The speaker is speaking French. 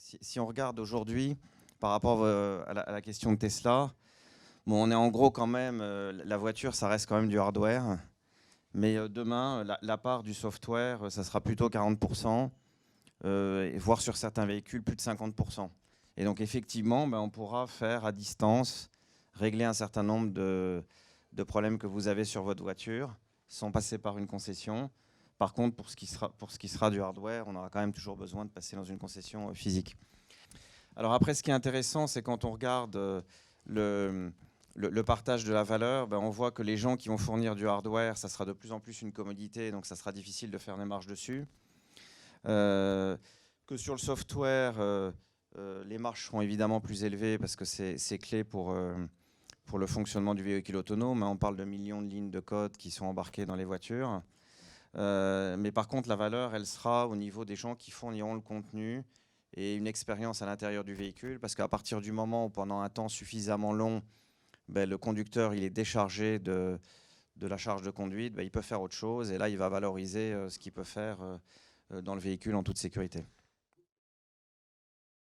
Si on regarde aujourd'hui par rapport à la question de Tesla, bon, on est en gros quand même, la voiture, ça reste quand même du hardware. Mais demain, la part du software, ça sera plutôt 40%, et voire sur certains véhicules, plus de 50%. Et donc effectivement, on pourra faire à distance, régler un certain nombre de problèmes que vous avez sur votre voiture, sans passer par une concession. Par contre, pour ce qui sera du hardware, on aura quand même toujours besoin de passer dans une concession physique. Alors après, ce qui est intéressant, c'est quand on regarde le partage de la valeur, on voit que les gens qui vont fournir du hardware, ça sera de plus en plus une commodité, donc ça sera difficile de faire des marges dessus. Que sur le software, les marges seront évidemment plus élevées parce que c'est clé pour le fonctionnement du véhicule autonome. On parle de millions de lignes de code qui sont embarquées dans les voitures. Mais par contre, la valeur, elle sera au niveau des gens qui fourniront le contenu et une expérience à l'intérieur du véhicule, parce qu'à partir du moment où pendant un temps suffisamment long, le conducteur il est déchargé de la charge de conduite, il peut faire autre chose, et là il va valoriser ce qu'il peut faire dans le véhicule en toute sécurité.